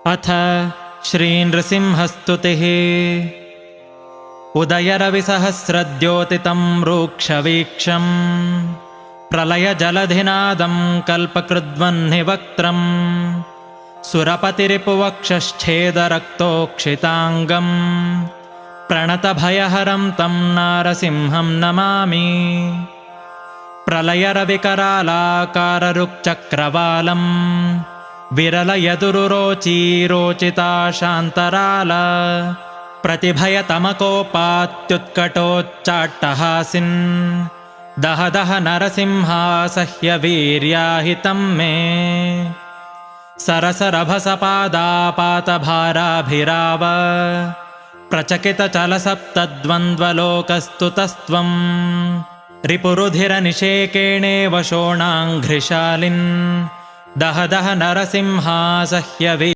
अथ श्रीनृसिंहस्तुतिः। उदयरविसहस्रद्योतितं रूक्षवीक्षं प्रलयजलधिनादं कल्पकृद्वह्निवक्त्रम् सुरपतिरिपुवक्षश्छेदरक्तोक्षिताङ्गं प्रणतभयहरं तं नारसिंहं नमामि। प्रलयरविकरालाकाररुक्चक्रवालम् विरलयदुरुरोचीरोचिता शान्तराल प्रतिभयतमकोपात्युत्कटोच्चाट्टहासिन् दह दह नरसिंहासह्यवीर्याहितं मे। सरसरभसपादापातभाराभिराव प्रचकितचलसप्तद्वन्द्वलोकस्तुतस्त्वं रिपुरुधिरनिषेकेणेव शोणाङ्घ्रिशालिन् दह दह नरसिंहासह्यवीर्याहितं